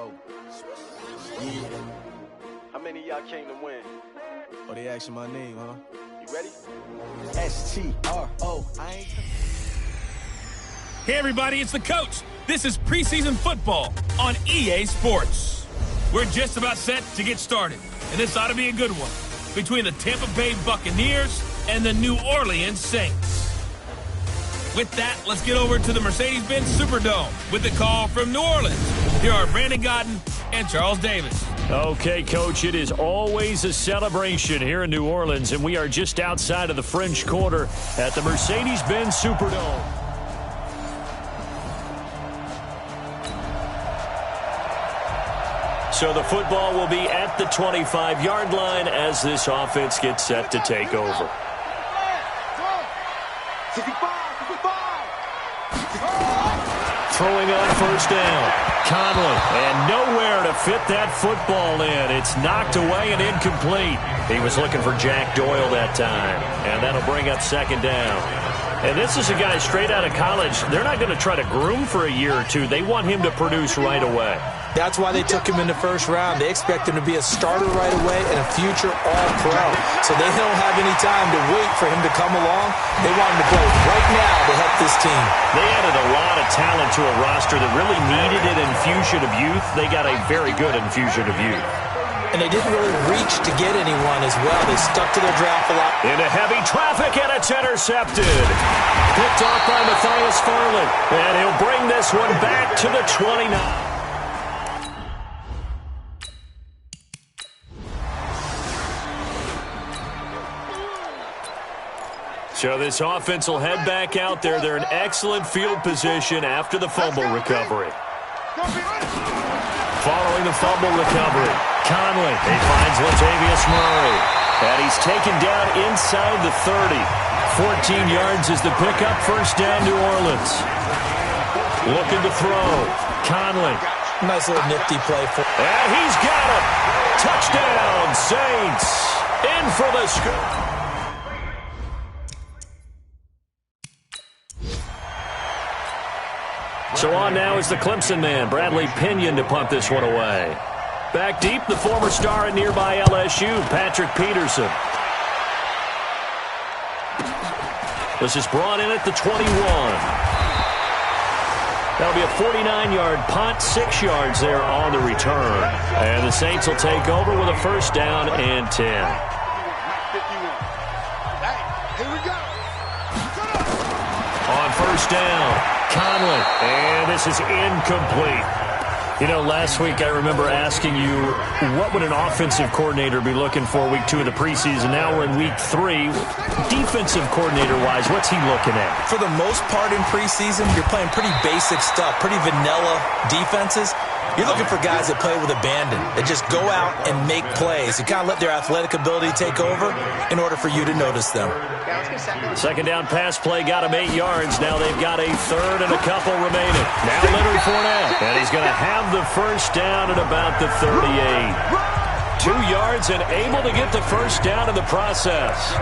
Oh. Yeah. How many of y'all came to win? Oh, they asking my name, huh? You ready? S-T-R-O. Hey everybody, it's the coach. This is Preseason Football on EA Sports. We're just about set to get started, and this ought to be a good one between the Tampa Bay Buccaneers and the New Orleans Saints. With that, let's get over to the Mercedes-Benz Superdome with the call from New Orleans. Here are Brandon Godden and Charles Davis. Okay, Coach, it is always a celebration here in New Orleans, and we are just outside of the French Quarter at the Mercedes-Benz Superdome. So the football will be at the 25-yard line as this offense gets set to take over. Throwing on first down. Conley, and nowhere to fit that football in. It's knocked away and incomplete. He was looking for Jack Doyle that time, and that'll bring up second down. And this is a guy straight out of college. They're not going to try to groom for a year or two. They want him to produce right away. That's why they took him in the first round. They expect him to be a starter right away and a future All-Pro. So they don't have any time to wait for him to come along. They want him to play right now to help this team. They added a lot of talent to a roster that really needed an infusion of youth. They got a very good infusion of youth. And they didn't really reach to get anyone as well. They stuck to their draft a lot. Into heavy traffic, and it's intercepted. Picked off by Matthias Farland. And he'll bring this one back to the 29. So this offense will head back out there. They're in excellent field position after the fumble recovery. Following the fumble recovery, Conley, he finds Latavius Murray. And he's taken down inside the 30. 14 yards is the pickup, first down New Orleans. Looking to throw. Conley. Nice little nifty play. And he's got it. Touchdown, Saints. In for the score. So on now is the Clemson man, Bradley Pinion, to punt this one away. Back deep, the former star at nearby LSU, Patrick Peterson. This is brought in at the 21. That'll be a 49-yard punt, 6 yards there on the return. And the Saints will take over with a first down and 10. Here we go. On first down. Conley, and this is incomplete. You know, last week I remember asking you, what would an offensive coordinator be looking for week 2 of the preseason? Now we're in week 3. Defensive coordinator-wise, what's he looking at? For the most part in preseason, you're playing pretty basic stuff, pretty vanilla defenses. You're looking for guys that play with abandon, that just go out and make plays, and kind of let their athletic ability take over in order for you to notice them. Second down pass play got him 8 yards. Now they've got a third and a couple remaining. Now Leonard Fournette, and he's going to have the first down at about the 38. 2 yards and able to get the first down in the process.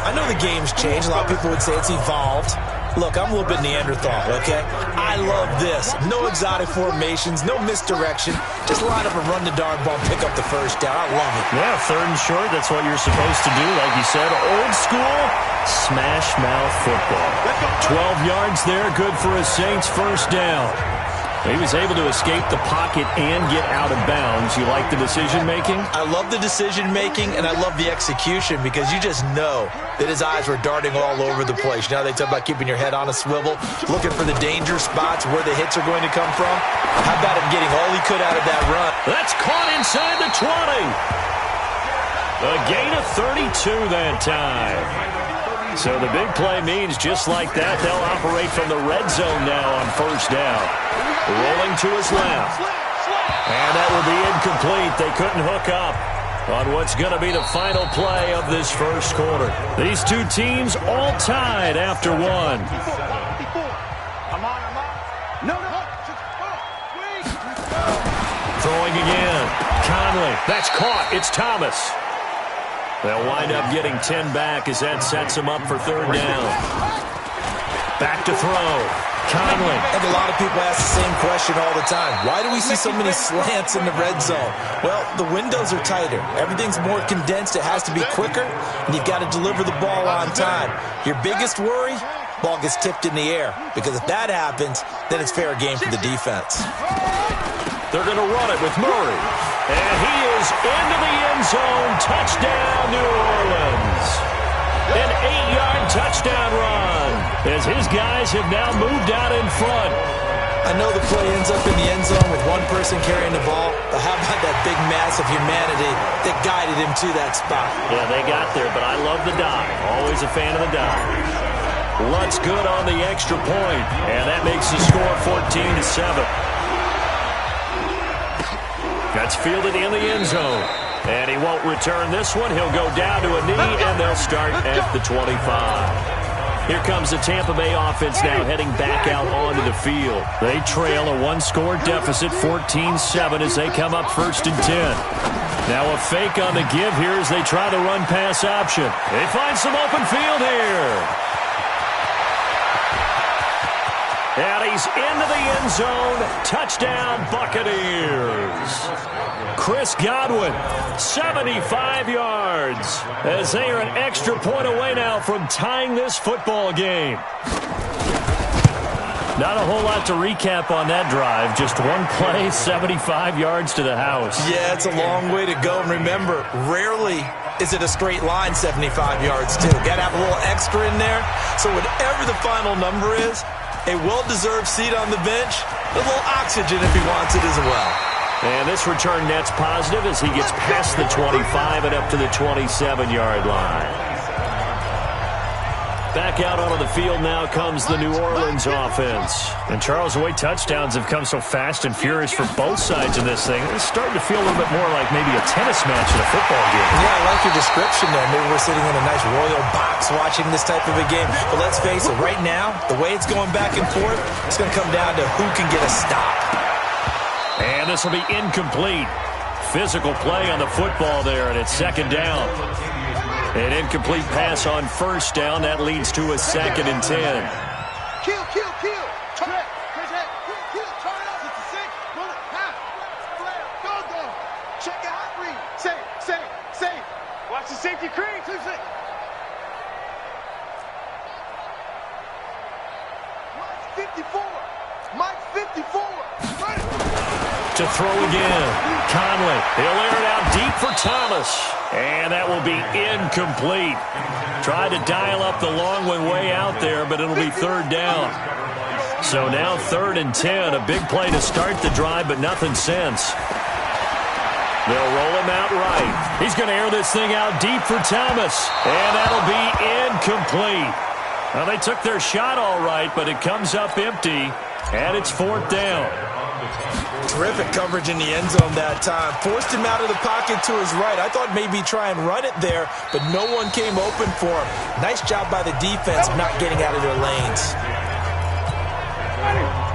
I know the game's changed. A lot of people would say it's evolved. Look, I'm a little bit Neanderthal, okay? I love this. No exotic formations, no misdirection. Just line up and run the darn ball, pick up the first down. I love it. Yeah, third and short, that's what you're supposed to do. Like you said, old school, smash mouth football. 12 yards there, good for a Saints first down. He was able to escape the pocket and get out of bounds. You like the decision-making? I love the decision-making, and I love the execution because you just know that his eyes were darting all over the place. Now they talk about keeping your head on a swivel, looking for the danger spots where the hits are going to come from. How about him getting all he could out of that run? That's caught inside the 20. A gain of 32 that time. So the big play means just like that, they'll operate from the red zone now on first down. Rolling to his left. And that will be incomplete. They couldn't hook up on what's going to be the final play of this first quarter. These two teams all tied after one. Throwing again. Conley. That's caught. It's Thomas. They'll wind up getting 10 back as that sets them up for third down. Back to throw. Conley. I think a lot of people ask the same question all the time. Why do we see so many slants in the red zone? Well, the windows are tighter. Everything's more condensed. It has to be quicker, and you've got to deliver the ball on time. Your biggest worry? Ball gets tipped in the air, because if that happens, then it's fair game for the defense. They're going to run it with Murray. And he is into the end zone. Touchdown, New Orleans. An 8-yard touchdown run as his guys have now moved out in front. I know the play ends up in the end zone with one person carrying the ball, but how about that big mass of humanity that guided him to that spot? Yeah, they got there, but I love the dive. Always a fan of the dive. Lutt's good on the extra point, and that makes the score 14-7. That's fielded in the end zone. And he won't return this one. He'll go down to a knee, and they'll start at the 25. Here comes the Tampa Bay offense now heading back out onto the field. They trail a one-score deficit, 14-7, as they come up 1st and 10. Now a fake on the give here as they try the run-pass option. They find some open field here. And he's into the end zone. Touchdown, Buccaneers. Chris Godwin, 75 yards, as they are an extra point away now from tying this football game. Not a whole lot to recap on that drive. Just one play, 75 yards to the house. Yeah, it's a long way to go. And remember, rarely is it a straight line 75 yards, too. Got to have a little extra in there. So whatever the final number is, a well-deserved seat on the bench, a little oxygen if he wants it as well. And this return net's positive as he gets past the 25 and up to the 27-yard line. Back out onto the field now comes the New Orleans offense. And Charles, the way touchdowns have come so fast and furious for both sides in this thing, it's starting to feel a little bit more like maybe a tennis match in a football game. Yeah, I like your description there. Maybe we're sitting in a nice royal box watching this type of a game. But let's face it, right now, the way it's going back and forth, it's going to come down to who can get a stop. And this will be incomplete. Physical play on the football there, and it's 2nd down. An incomplete pass on 1st down. That leads to a 2nd and 10. Kill. Turn it. Kill. Turn it up. It's a 6. Pull it. Pass. Flare. Go. Check it out. Read. Save. Watch the safety cream. 2-6. Mike 54. Run it. To throw again. Conley. He'll air it out deep for Thomas. And that will be incomplete. Tried to dial up the long one way out there, but it'll be 3rd down. So now 3rd and 10. A big play to start the drive, but nothing since. They'll roll him out right. He's going to air this thing out deep for Thomas. And that'll be incomplete. Well, they took their shot all right, but it comes up empty. And it's 4th down. Terrific coverage in the end zone that time. Forced him out of the pocket to his right. I thought maybe try and run it there, but no one came open for him. Nice job by the defense of not getting out of their lanes.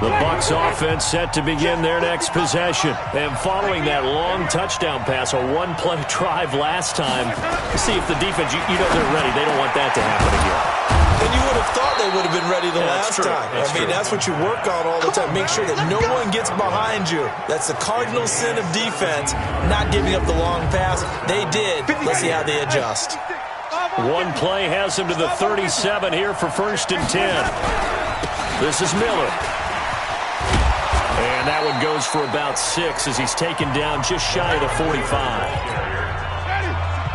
The Bucs offense set to begin their next possession. And following that long touchdown pass, a one-play drive last time, see if the defense, you know they're ready. They don't want that to happen again. And you would have thought they would have been ready the last time. That's what you work on all the time. Make sure that no one gets behind you. That's the cardinal sin of defense, not giving up the long pass. They did. Let's see how they adjust. One play has him to the 37 here for 1st and 10. This is Miller. And that one goes for about 6 as he's taken down just shy of the 45.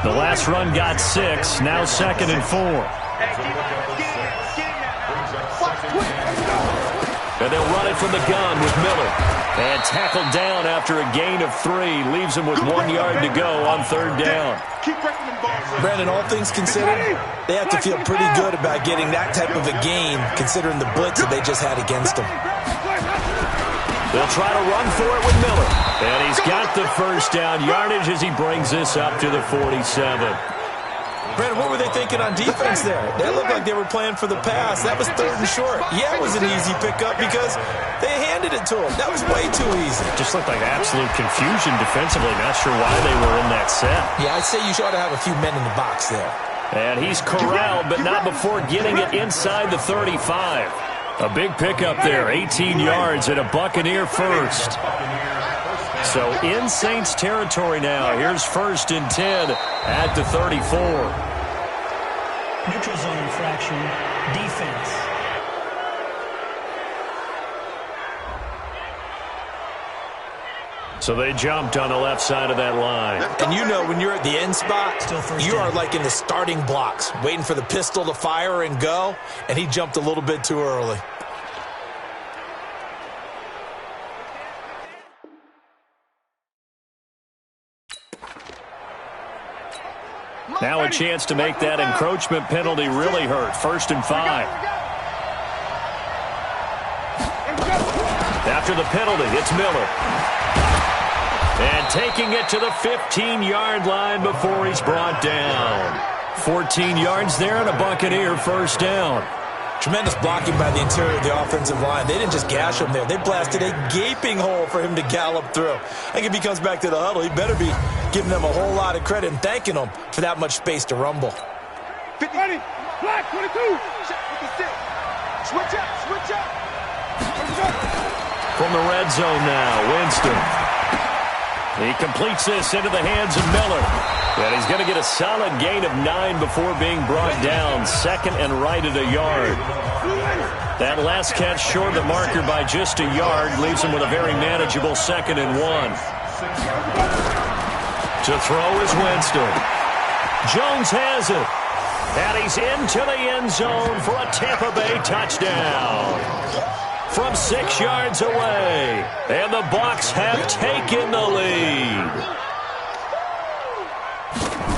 The last run got 6. Now 2nd and 4. And they'll run it from the gun with Miller. And tackled down after a gain of 3. Leaves him with 1 yard to go on 3rd down. Brandon, all things considered, they have to feel pretty good about getting that type of a gain, considering the blitz that they just had against them. They'll try to run for it with Miller. And he's got the 1st down yardage as he brings this up to the 47. Brandon, what were they thinking on defense there? They looked like they were playing for the pass. That was 3rd and short. Yeah, it was an easy pickup because they handed it to him. That was way too easy. Just looked like absolute confusion defensively. Not sure why they were in that set. Yeah, I'd say you ought to have a few men in the box there. And he's corralled, but not before getting it inside the 35. A big pickup there, 18 yards and a Buccaneer first. So in Saints territory now. Here's 1st and 10 at the 34. Neutral zone infraction, defense. So they jumped on the left side of that line. And you know when you're at the end spot, you are like in the starting blocks, waiting for the pistol to fire and go, and he jumped a little bit too early. Now a chance to make that encroachment penalty really hurt. 1st and 5. After the penalty, it's Miller. And taking it to the 15-yard line before he's brought down. 14 yards there and a Buccaneer first down. Tremendous blocking by the interior of the offensive line. They didn't just gash him there. They blasted a gaping hole for him to gallop through. I think if he comes back to the huddle, he better be giving them a whole lot of credit and thanking them for that much space to rumble. 50, black, 22, 56. Switch up. From the red zone now, Winston. He completes this into the hands of Miller. And he's going to get a solid gain of 9 before being brought down. 2nd and right at a yard. That last catch short of the marker by just a yard leaves him with a very manageable 2nd and 1. To throw is Winston. Jones has it. And he's into the end zone for a Tampa Bay touchdown. From 6 yards away. And the Bucs have taken the lead.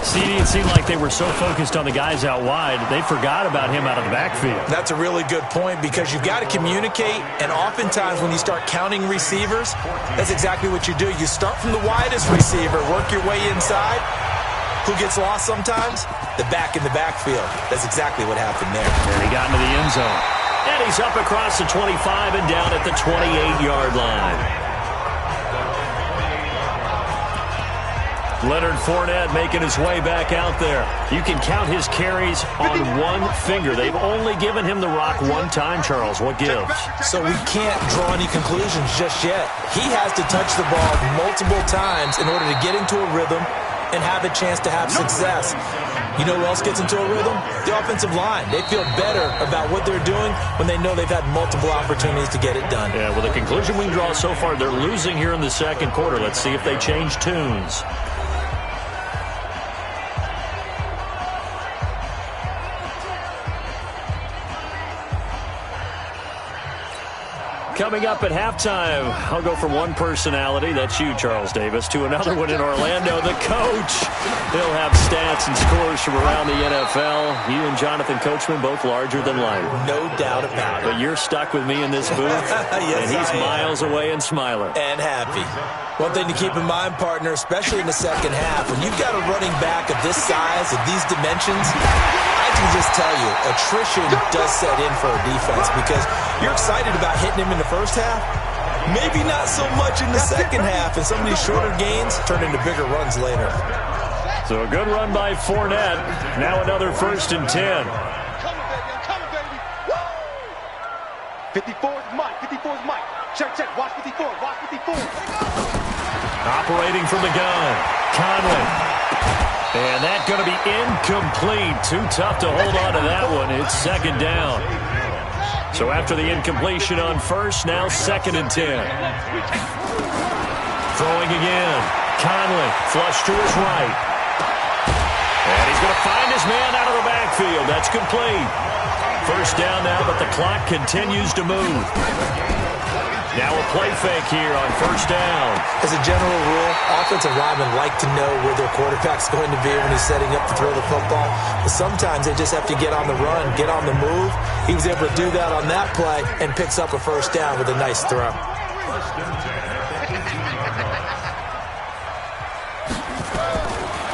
See, it seemed like they were so focused on the guys out wide, they forgot about him out of the backfield. That's a really good point because you've got to communicate, and oftentimes when you start counting receivers, that's exactly what you do. You start from the widest receiver, work your way inside. Who gets lost sometimes? The back in the backfield. That's exactly what happened there. And he got into the end zone. And he's up across the 25 and down at the 28-yard line. Leonard Fournette making his way back out there. You can count his carries on one finger. They've only given him the rock one time, Charles. What gives? So we can't draw any conclusions just yet. He has to touch the ball multiple times in order to get into a rhythm and have a chance to have success. You know who else gets into a rhythm? The offensive line. They feel better about what they're doing when they know they've had multiple opportunities to get it done. Yeah, well, the conclusion we can draw so far, they're losing here in the second quarter. Let's see if they change tunes. Coming up at halftime, I'll go from one personality, that's you, Charles Davis, to another one in Orlando, the coach. He'll have stats and scores from around the NFL. You and Jonathan Coachman, both larger than life. No doubt about it. But you're stuck with me in this booth, yes, and he's miles away and smiling. And happy. One thing to keep in mind, partner, especially in the second half, when you've got a running back of this size, of these dimensions, I can just tell you, attrition does set in for a defense because you're excited about hitting him in the first half. Maybe not so much in the second half, and some of these shorter gains turn into bigger runs later. So a good run by Fournette. Now another 1st and 10. I'm coming, baby. Woo! 54 is Mike. 54 is Mike. Check. Watch 54. Watch 54. Operating from the gun. Conley. And that's going to be incomplete. Too tough to hold on to that one. It's 2nd down. So after the incompletion on 1st, now 2nd and 10. Throwing again. Conley, flush to his right. And he's going to find his man out of the backfield. That's complete. 1st down now, but the clock continues to move. Now a play fake here on 1st down. As a general rule, offensive linemen like to know where their quarterback's going to be when he's setting up to throw the football. But sometimes they just have to get on the run, get on the move. He was able to do that on that play and picks up a 1st down with a nice throw.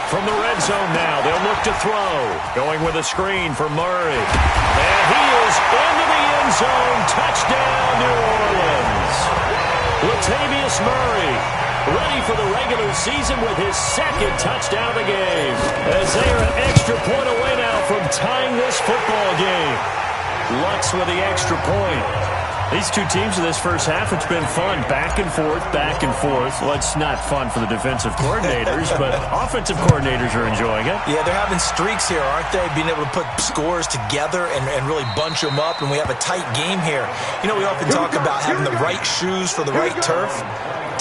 From the red zone now, they'll look to throw. Going with a screen for Murray. And he is into the end zone. Touchdown, New Orleans. Latavius Murray, ready for the regular season with his 2nd touchdown of the game. As they are an extra point away now from tying this football game. Lutz with the extra point. These two teams in this first half, it's been fun. Back and forth, back and forth. Well, it's not fun for the defensive coordinators, but offensive coordinators are enjoying it. Yeah, they're having streaks here, aren't they? Being able to put scores together and really bunch them up, and we have a tight game here. You know, we often talk about having the right shoes for the right turf.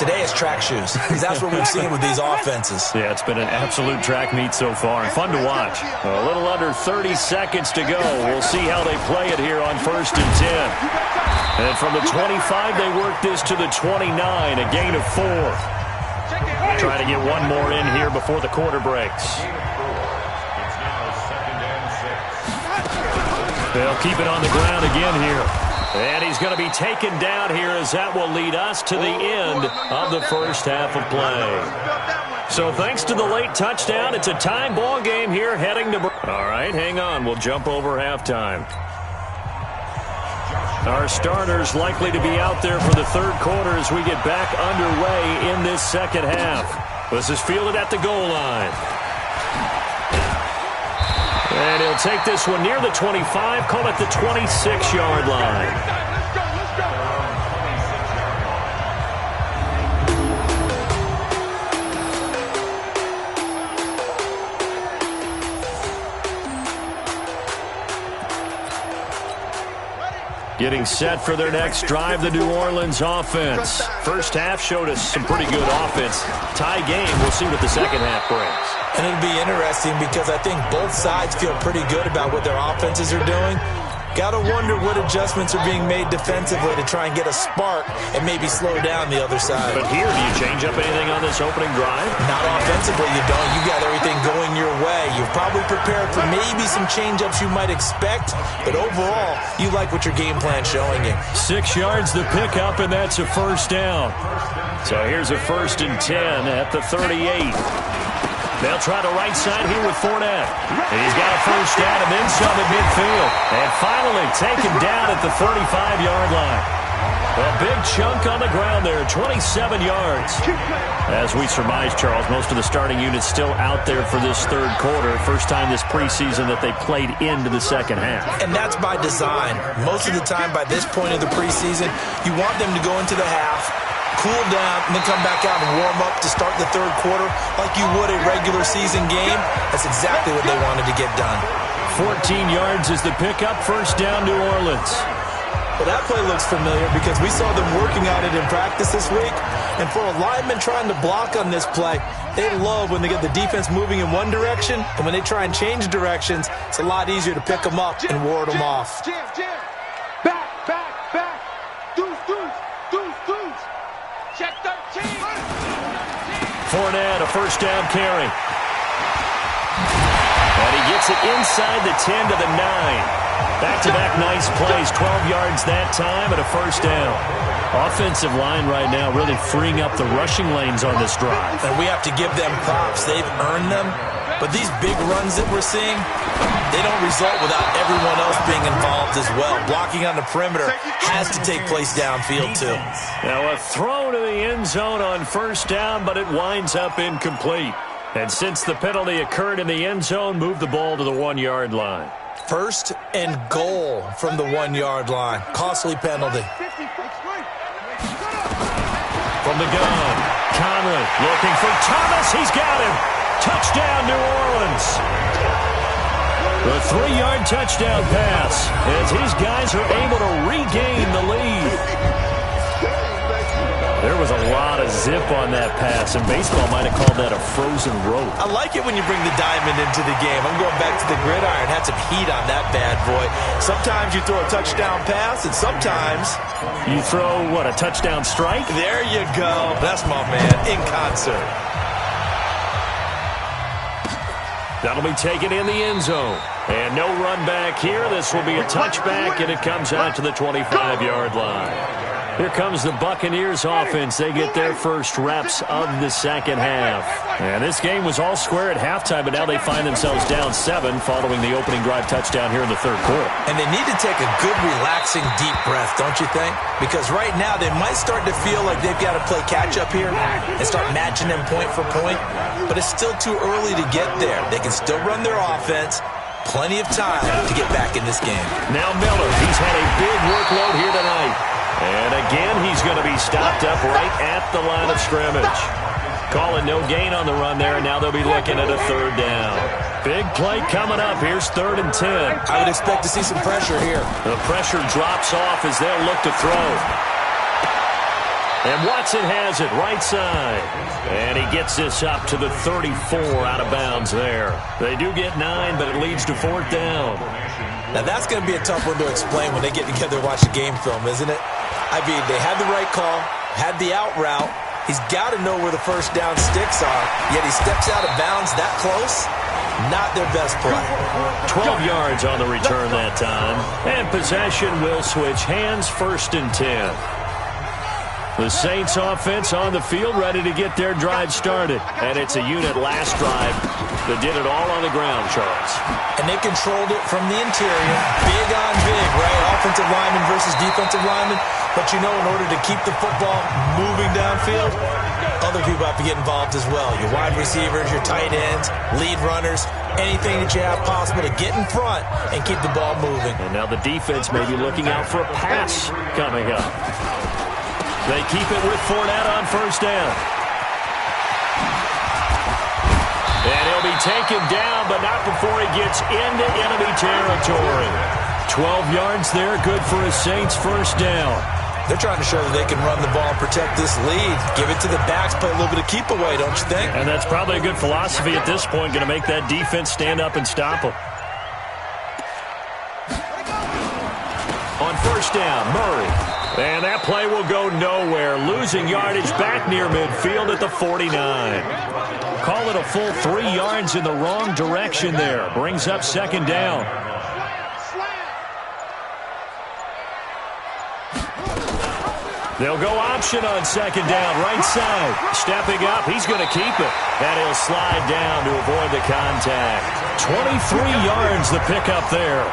Today it's track shoes, because that's what we've seen with these offenses. Yeah, it's been an absolute track meet so far, and fun to watch. A little under 30 seconds to go. We'll see how they play it here on 1st and 10. And from the 25, they work this to the 29, a gain of 4. Trying to get one more in here before the quarter breaks. They'll keep it on the ground again here. And he's going to be taken down here as that will lead us to the end of the first half of play. So thanks to the late touchdown, it's a time ball game here heading to... All right, hang on. We'll jump over halftime. Our starters likely to be out there for the third quarter as we get back underway in this second half. This is fielded at the goal line. And he'll take this one near the 25, call it the 26-yard line. Getting set for their next drive, the New Orleans offense. First half showed us some pretty good offense. Tie game, we'll see what the second half brings. And it'll be interesting because I think both sides feel pretty good about what their offenses are doing. Got to wonder what adjustments are being made defensively to try and get a spark and maybe slow down the other side. But here, do you change up anything on this opening drive? Not offensively, you don't. You got everything going your way. You've probably prepared for maybe some change-ups you might expect, but overall, you like what your game plan's showing you. 6 yards to pick up, and that's a first down. So here's a 1st and 10 at the 38. They'll try the right side here with Fournette. And he's got a first down and then some at midfield. And finally taken down at the 35-yard line. A big chunk on the ground there, 27 yards. As we surmise, Charles, most of the starting units still out there for this third quarter. First time this preseason that they played into the second half. And that's by design. Most of the time by this point of the preseason, you want them to go into the half, cool down, and then come back out and warm up to start the third quarter like you would a regular season game. That's exactly what they wanted to get done. 14 yards is the pickup, first down New Orleans. Well, that play looks familiar because we saw them working on it in practice this week. And for a lineman trying to block on this play, they love when they get the defense moving in one direction, and when they try and change directions, it's a lot easier to pick them up and ward them off. Jam. Back. Deuce. Check 13. Fournette, a first down carry. And he gets it inside the 10 to the 9. Back-to-back nice plays, 12 yards that time and a first down. Offensive line right now really freeing up the rushing lanes on this drive. And we have to give them props. They've earned them. But these big runs that we're seeing, they don't result without everyone else being involved as well. Blocking on the perimeter has to take place downfield too. Now a throw to the end zone on first down, but it winds up incomplete. And since the penalty occurred in the end zone, move the ball to the 1-yard line. First and goal from the 1-yard line. Costly penalty. From the gun, Conley looking for Thomas. He's got him. Touchdown, New Orleans. The 3-yard touchdown pass as his guys are able to regain the lead. There was a lot of zip on that pass, and baseball might have called that a frozen rope. I like it when you bring the diamond into the game. I'm going back to the gridiron. Had some heat on that bad boy. Sometimes you throw a touchdown pass, and sometimes you throw, what, a touchdown strike? There you go. That's my man in concert. That'll be taken in the end zone. And no run back here. This will be a touchback, and it comes out to the 25-yard line. Here comes the Buccaneers offense. They get their first reps of the second half. And this game was all square at halftime, but now they find themselves down 7 following the opening drive touchdown here in the third quarter. And they need to take a good, relaxing, deep breath, don't you think? Because right now they might start to feel like they've got to play catch-up here and start matching them point for point. But it's still too early to get there. They can still run their offense. Plenty of time to get back in this game. Now Miller, he's had a big workload here tonight. And again, he's going to be stopped up right at the line of scrimmage. Calling no gain on the run there, and now they'll be looking at a third down. Big play coming up. Here's 3rd and 10. I would expect to see some pressure here. The pressure drops off as they'll look to throw. And Watson has it right side. And he gets this up to the 34 out of bounds there. They do get 9, but it leads to 4th down. Now that's going to be a tough one to explain when they get together and watch the game film, isn't it? I mean, they had the right call, had the out route. He's got to know where the first down sticks are, yet he steps out of bounds that close. Not their best play. 12 yards on the return that time. And possession will switch hands, 1st and 10. The Saints offense on the field, ready to get their drive started. And it's a unit last drive that did it all on the ground, Charles. And they controlled it from the interior. Big on big, right? Offensive lineman versus defensive lineman. But you know, in order to keep the football moving downfield, other people have to get involved as well. Your wide receivers, your tight ends, lead runners, anything that you have possible to get in front and keep the ball moving. And now the defense may be looking out for a pass coming up. They keep it with Fournette on 1st down. And he'll be taken down, but not before he gets into enemy territory. 12 yards there, good for a Saints 1st down. They're trying to show that they can run the ball and protect this lead. Give it to the backs, play a little bit of keep away, don't you think? And that's probably a good philosophy at this point, going to make that defense stand up and stop them. On 1st down, Murray. And that play will go nowhere. Losing yardage back near midfield at the 49. Call it a full 3 yards in the wrong direction there. Brings up 2nd down. They'll go option on 2nd down, right side. Stepping up, he's going to keep it. And he'll slide down to avoid the contact. 23 yards the pickup there.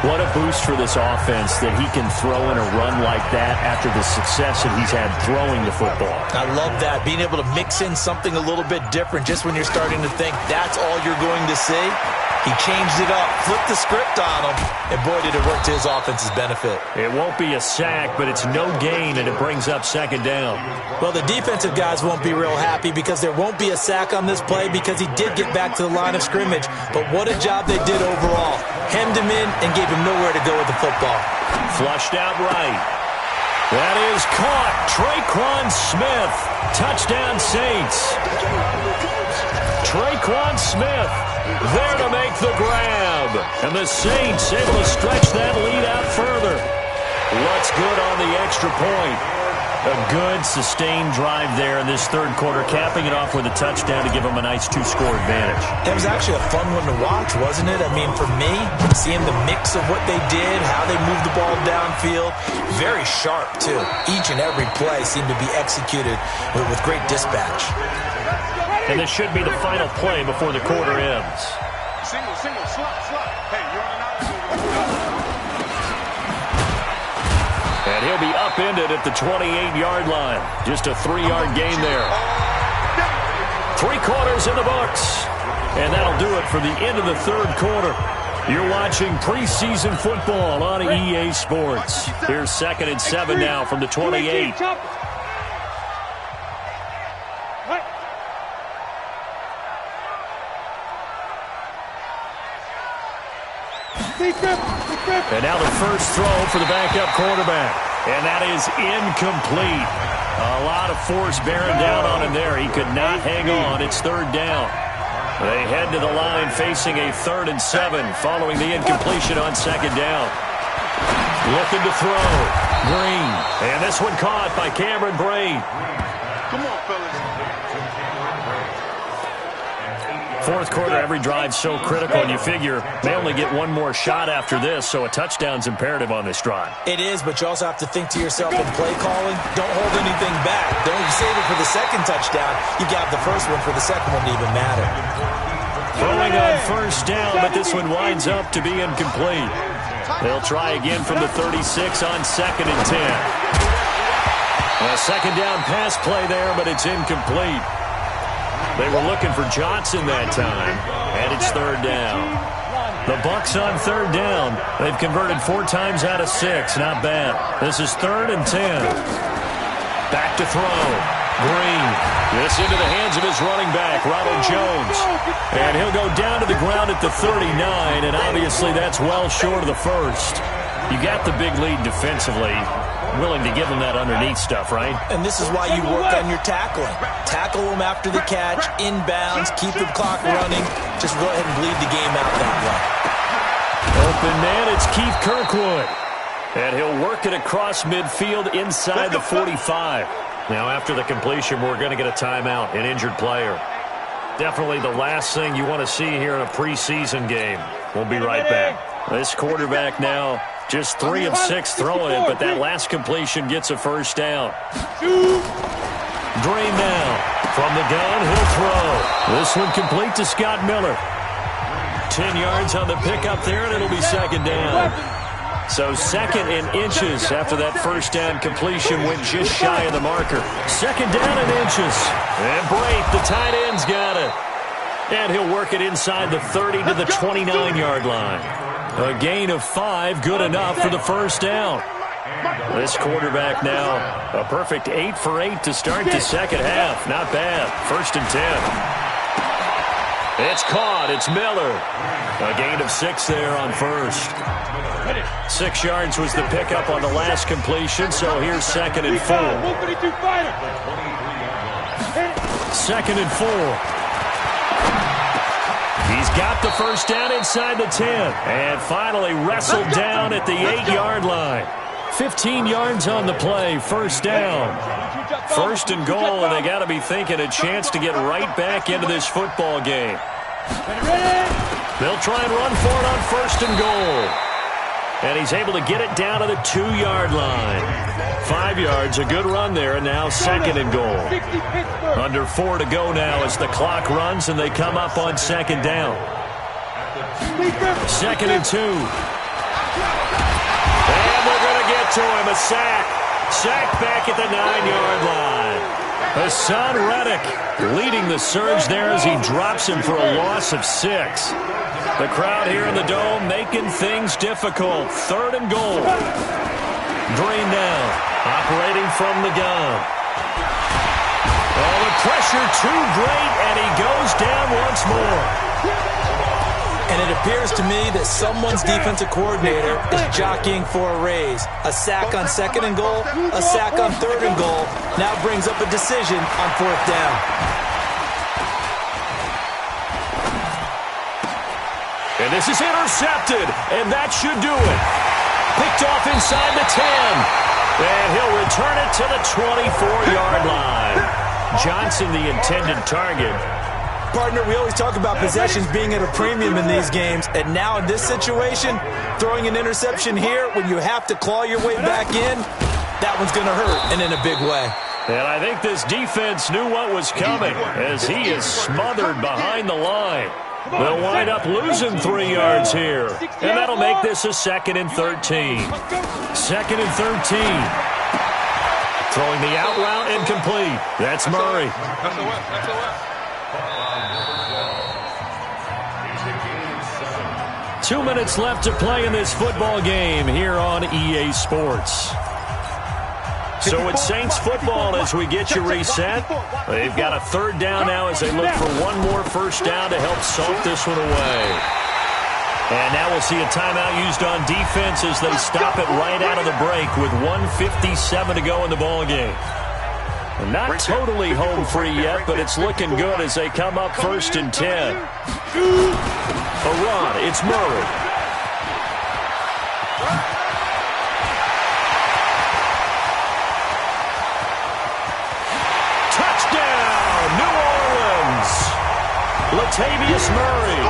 What a boost for this offense that he can throw in a run like that after the success that he's had throwing the football. I love that, being able to mix in something a little bit different just when you're starting to think that's all you're going to see. He changed it up, flipped the script on him, and boy, did it work to his offense's benefit. It won't be a sack, but it's no gain, and it brings up 2nd down. Well, the defensive guys won't be real happy because there won't be a sack on this play because he did get back to the line of scrimmage. But what a job they did overall. Hemmed him in and gave him nowhere to go with the football. Flushed out right. That is caught. Traquan Smith. Touchdown Saints. Traquan Smith there to make the grab. And the Saints able to stretch that lead out further. What's good on the extra point? A good, sustained drive there in this 3rd quarter, capping it off with a touchdown to give them a nice 2-score advantage. It was actually a fun one to watch, wasn't it? I mean, for me, seeing the mix of what they did, how they moved the ball downfield, very sharp, too. Each and every play seemed to be executed with great dispatch. And this should be the final play before the quarter ends. Single, slot. Hey, you're on an And he'll be upended at the 28-yard line. Just a 3-yard gain there. 3 quarters in the books. And that'll do it for the end of the 3rd quarter. You're watching preseason football on EA Sports. Here's 2nd and 7 now from the 28. And now the first throw for the backup quarterback. And that is incomplete. A lot of force bearing down on him there. He could not hang on. It's 3rd down. They head to the line facing a 3rd and 7 following the incompletion on 2nd down. Looking to throw. Green. And this one caught by Cameron Brain. Come on, fellas. 4th quarter, every drive so critical, and you figure they only get one more shot after this, so a touchdown's imperative on this drive. It is, but you also have to think to yourself in play calling, don't hold anything back. Don't save it for the 2nd touchdown. You got the first one for the 2nd one to even matter. Throwing on 1st down, but this one winds up to be incomplete. They'll try again from the 36 on 2nd and 10. A 2nd down pass play there, but it's incomplete. They were looking for Johnson that time, and it's 3rd down. The Bucs on third down. They've converted 4 times out of 6. Not bad. This is 3rd and 10. Back to throw. Green. This into the hands of his running back, Ronald Jones. And he'll go down to the ground at the 39, and obviously that's well short of the first. You got the big lead defensively. Willing to give them that underneath stuff, right? And this is why you work on your tackling. Tackle them after the catch, inbounds, keep the clock running. Just go ahead and bleed the game out that way. Open man, it's Keith Kirkwood. And he'll work it across midfield inside the 45. Now, after the completion, we're going to get a timeout, an injured player. Definitely the last thing you want to see here in a preseason game. We'll be right back. This quarterback now just 3 of 6 throwing it, but that last completion gets a first down. Green now. From the gun, he'll throw. This one complete to Scott Miller. 10 yards on the pickup there, and it'll be second down. So 2nd and inches after that first down completion went just shy of the marker. 2nd down and inches. And Brate, the tight end's got it. And he'll work it inside the 30 to the 29-yard line. A gain of 5, good enough for the first down. This quarterback now, a perfect 8 for 8 to start the second half. Not bad. 1st and 10. It's caught. It's Miller. A gain of 6 there on first. 6 yards was the pickup on the last completion, so here's 2nd and 4. 2nd and 4. He's got the first down inside the 10. And finally wrestled down at the 8-yard line. 15 yards on the play, first down. 1st and goal, and they got to be thinking a chance to get right back into this football game. They'll try and run for it on 1st and goal. And he's able to get it down to the 2-yard line. 5 yards, a good run there, and now 2nd and goal. Under 4 to go now as the clock runs and they come up on 2nd down. 2nd and 2. And they're going to get to him, a sack. Sack back at the 9-yard line. Hassan Reddick leading the surge there as he drops him for a loss of 6. The crowd here in the Dome making things difficult. 3rd and goal. Green now, operating from the gun. Oh, the pressure too great, and he goes down once more. And it appears to me that someone's defensive coordinator is jockeying for a raise. A sack on 2nd and goal, a sack on 3rd and goal. Now brings up a decision on 4th down. And this is intercepted, and that should do it. Picked off inside the 10. And he'll return it to the 24-yard line. Johnson, the intended target. Partner, we always talk about possessions being at a premium in these games. And now in this situation, throwing an interception here when you have to claw your way back in, that one's going to hurt, and in a big way. And I think this defense knew what was coming as he is smothered behind the line. They'll wind up losing 3 yards here. And that'll make this a 2nd and 13. 2nd and 13. Throwing the out route incomplete. That's Murray. 2 minutes left to play in this football game here on EA Sports. So it's Saints football as we get you reset. They've got a 3rd down now as they look for one more first down to help salt this one away. And now we'll see a timeout used on defense as they stop it right out of the break with 1:57 to go in the ballgame. Not totally home free yet, but it's looking good as they come up 1st and 10. A run, it's Murray. Latavius Murray,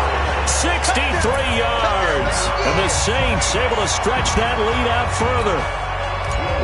63 yards. And the Saints able to stretch that lead out further.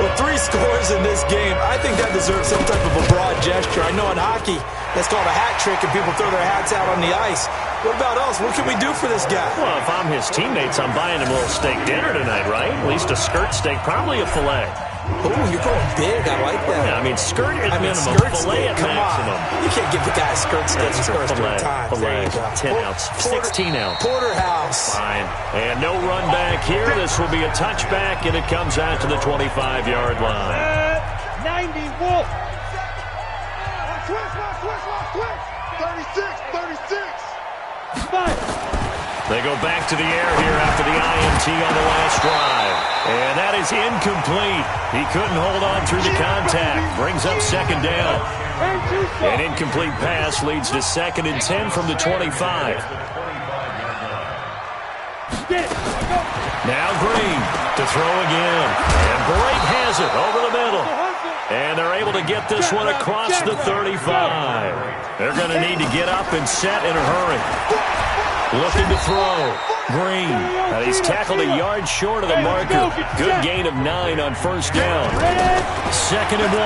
Well, 3 scores in this game. I think that deserves some type of a broad gesture. I know in hockey, that's called a hat trick, and people throw their hats out on the ice. What about us? What can we do for this guy? Well, if I'm his teammates, I'm buying him a little steak dinner tonight, right? At least a skirt steak, probably a filet. Ooh, you're going big. I like that. Yeah, I mean, skirt at minimum, skirt fillet at Come maximum. on. You can't give the guy a skirt stick. That's for fillet. Fillet, 10 ounce, 16 ounce. Porterhouse. Fine. And no run back here. This will be a touchback, and it comes out to the 25-yard line. 90, Wolf. Switch. 36. They go back to the air here after the INT on the last drive. And that is incomplete. He couldn't hold on through the contact. Brings up second down. An incomplete pass leads to 2nd and 10 from the 25. Now Green to throw again. And Bright has it over the middle. And they're able to get this one across the 35. They're going to need to get up and set in a hurry. Looking to throw. Green. And he's tackled a yard short of the marker. Good gain of 9 on first down. 2nd and 1.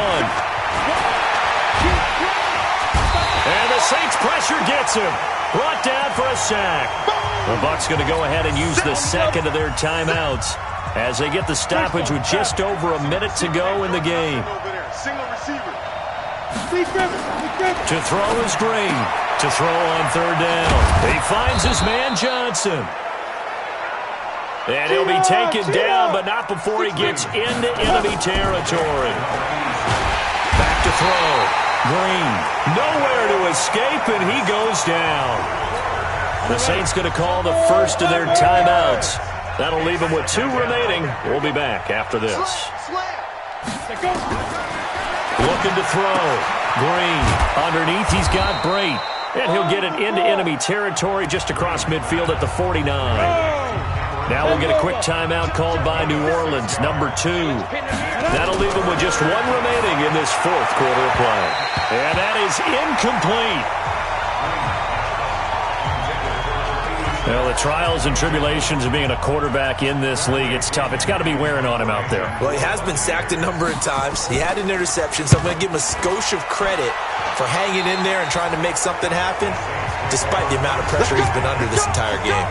And the Saints pressure gets him. Brought down for a sack. The Bucs going to go ahead and use the second of their timeouts as they get the stoppage with just over a minute to go in the game. To throw is Green. To throw on third down. He finds his man Johnson. And he'll be taken down, but not before he gets into enemy territory. Back to throw. Green. Nowhere to escape, and he goes down. The Saints going to call the first of their timeouts. That'll leave them with 2 remaining. We'll be back after this. Looking to throw. Green. Underneath, he's got Brait. And he'll get it into enemy territory just across midfield at the 49. Now we'll get a quick timeout called by New Orleans, number 2. That'll leave them with just 1 remaining in this 4th quarter of play. And that is incomplete. Well, the trials and tribulations of being a quarterback in this league, it's tough. It's got to be wearing on him out there. Well, he has been sacked a number of times. He had an interception, so I'm going to give him a skosh of credit for hanging in there and trying to make something happen, despite the amount of pressure he's been under this entire game.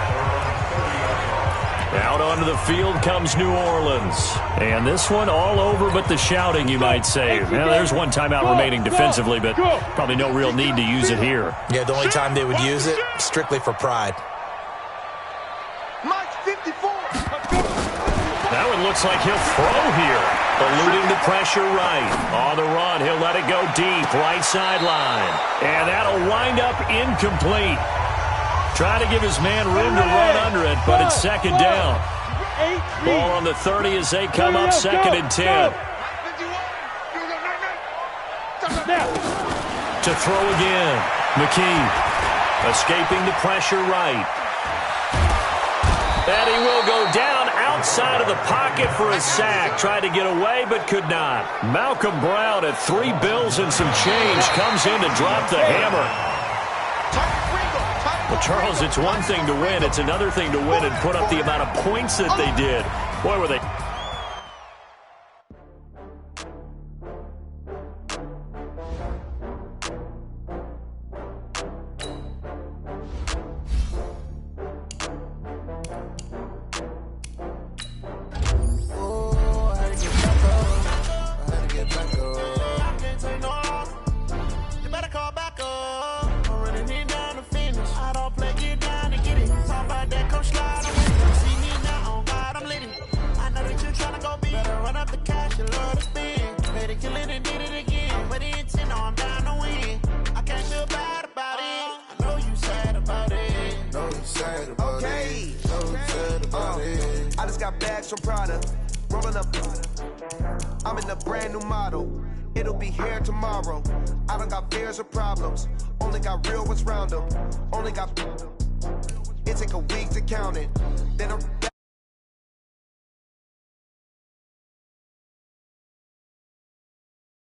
Out onto the field comes New Orleans. And this one all over but the shouting, you might say. Well, there's 1 timeout remaining defensively, but probably no real need to use it here. Yeah, the only time they would use it, strictly for pride. Now it looks like he'll throw here. Eluding the pressure right. On the run, he'll let it go deep. Right sideline. And that'll wind up incomplete. Trying to give his man room to run under it, but it's 2nd down. Ball on the 30 as they come up 2nd and 10. To throw again. McKee escaping the pressure right. And he will go down outside of the pocket for a sack. Tried to get away, but could not. Malcolm Brown at 3 bills and some change comes in to drop the hammer. Well, Charles, it's one thing to win. It's another thing to win and put up the amount of points that they did. Boy, were they... I just got bags from Prada, rolling up. I'm in a brand new model. It'll be here tomorrow. I don't got fears or problems. Only got real ones round them. Only got. It take a week to count it. Then